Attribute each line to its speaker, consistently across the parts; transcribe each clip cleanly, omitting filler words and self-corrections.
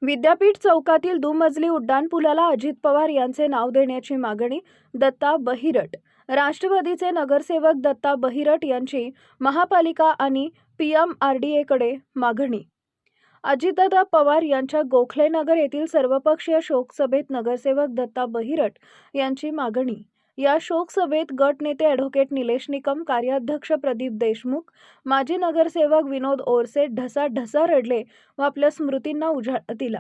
Speaker 1: विद्यापीठ चौकातील दुमजली उड्डाणपुलाला अजित पवार यांचे नाव देण्याची मागणी दत्ता बहिरट. राष्ट्रवादीचे नगरसेवक दत्ता बहिरट यांची महापालिका आणि पीएमआरडीएकडे मागणी. अजितदादा पवार यांच्या गोखलेनगर येथील सर्वपक्षीय शोकसभेत नगरसेवक दत्ता बहिरट यांची मागणी. या शोकसभेत गट नेते ॲडव्होकेट निलेश निकम, कार्याध्यक्ष प्रदीप देशमुख, माजी नगरसेवक विनोद ओरसे ढसा रडले व आपल्या स्मृतींना उजाळा दिला.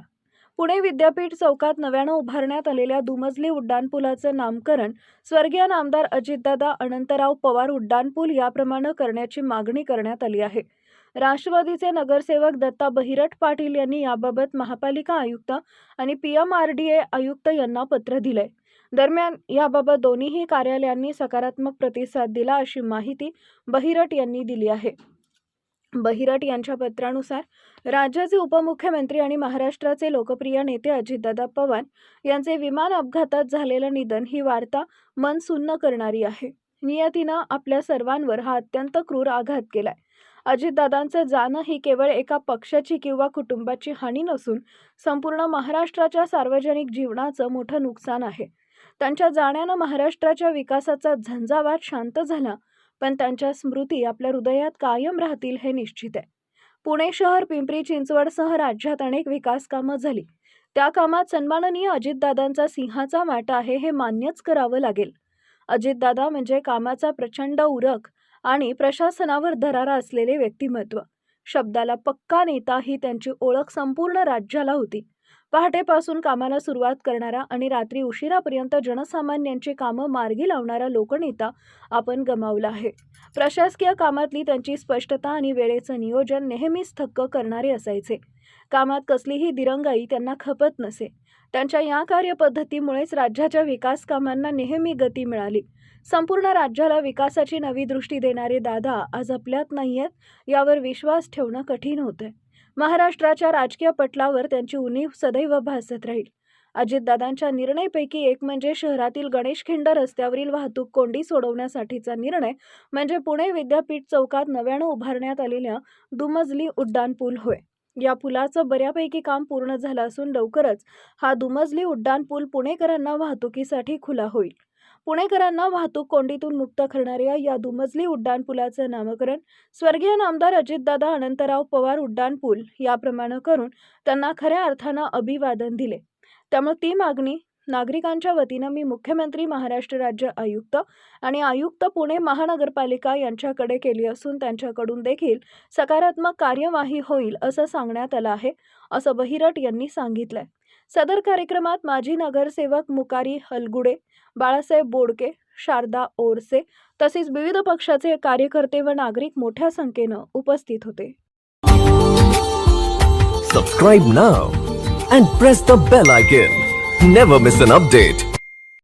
Speaker 1: पुणे विद्यापीठ चौकात नव्यानं उभारण्यात आलेल्या दुमजली उड्डाणपुलाचं नामकरण स्वर्गीय नामदार अजितदादा अनंतराव पवार उड्डाणपूल याप्रमाणे करण्याची मागणी करण्यात आली आहे. राष्ट्रवादीचे नगरसेवक दत्ता बहिरट पाटील यांनी याबाबत महापालिका आयुक्त आणि पीएमआरडीए आयुक्त यांना पत्र दिले. दरम्यान याबाबत दोन्हीही कार्यालयांनी सकारात्मक प्रतिसाद दिला अशी माहिती बहिरट यांनी दिली आहे. बहिरट यांच्या पत्रानुसार राज्याचे उपमुख्यमंत्री आणि महाराष्ट्राचे लोकप्रिय नेते अजितदादा पवार यांचे विमान अपघातात झालेलं निधन ही वार्ता मन सुन्न करणारी आहे. नियतीनं आपल्या सर्वांवर हा अत्यंत क्रूर आघात केलाय. अजितदादांचं जाणं ही केवळ एका पक्षाची किंवा कुटुंबाची हानी नसून संपूर्ण महाराष्ट्राच्या सार्वजनिक जीवनाचं मोठं नुकसान आहे. त्यांच्या जाण्यानं महाराष्ट्राच्या विकासाचा झंझावात शांत झाला, पण त्यांच्या स्मृती आपल्या हृदयात कायम राहतील हे निश्चित आहे. पुणे शहर, पिंपरी चिंचवडसह राज्यात अनेक विकास कामं झाली. त्या कामात सन्माननीय अजितदादांचा सिंहाचा वाटा आहे हे मान्यच करावं लागेल. अजितदादा म्हणजे कामाचा प्रचंड उरक आणि प्रशासनावर दरारा असलेले व्यक्तिमत्व. शब्दाला पक्का नेता ही त्यांची ओळख संपूर्ण राज्याला होती. पहाटेपासून कामाला सुरुवात करणारा आणि रात्री उशिरापर्यंत जनसामान्यांची कामं मार्गी लावणारा लोकनेता आपण गमावला आहे. प्रशासकीय कामातली त्यांची स्पष्टता आणि वेळेचं नियोजन नेहमीच थक्क करणारे असायचे. कामात कसलीही दिरंगाई त्यांना खपत नसे. त्यांच्या या कार्यपद्धतीमुळेच राज्याच्या विकास कामांना नेहमी गती मिळाली. संपूर्ण राज्याला विकासाची नवी दृष्टी देणारे दादा आज आपल्यात नाहीयेत यावर विश्वास ठेवणं कठीण होतंय. महाराष्ट्राच्या राजकीय पटलावर त्यांची उणीव सदैव भासत राहील. अजितदादांच्या निर्णयापैकी एक म्हणजे शहरातील गणेशखिंड रस्त्यावरील वाहतूक कोंडी सोडवण्यासाठीचा निर्णय म्हणजे पुणे विद्यापीठ चौकात नव्यानं उभारण्यात आलेल्या दुमजली उड्डाणपूल होय. या पुलाचं बऱ्यापैकी काम पूर्ण झालं असून लवकरच हा दुमजली उड्डाणपूल पुणेकरांना वाहतुकीसाठी खुला होईल. पुणेकरांना वाहतूक कोंडीतून मुक्त करणाऱ्या या दुमजली उड्डाणपुलाचं नामकरण स्वर्गीय नामदार अजितदादा अनंतराव पवार उड्डाणपूल याप्रमाणे करून त्यांना खऱ्या अर्थानं अभिवादन दिले. त्यामुळे ती मागणी नागरिकांच्या वतीनं मी मुख्यमंत्री, महाराष्ट्र राज्य आयुक्त आणि आयुक्त पुणे महानगरपालिका यांच्याकडे केली असून त्यांच्याकडून देखील सकारात्मक कार्यवाही होईल असं सांगण्यात आलं आहे, असं बहिरट यांनी सांगितलंय. सदर कार्यक्रमात माजी नगरसेवक मुकारी हलगुडे, बाळासाहेब बोडके, शारदा ओरसे तसेच विविध पक्षाचे कार्यकर्ते व नागरिक मोठ्या संख्येनं उपस्थित होते.
Speaker 2: Subscribe now and press the bell icon. Never miss an update.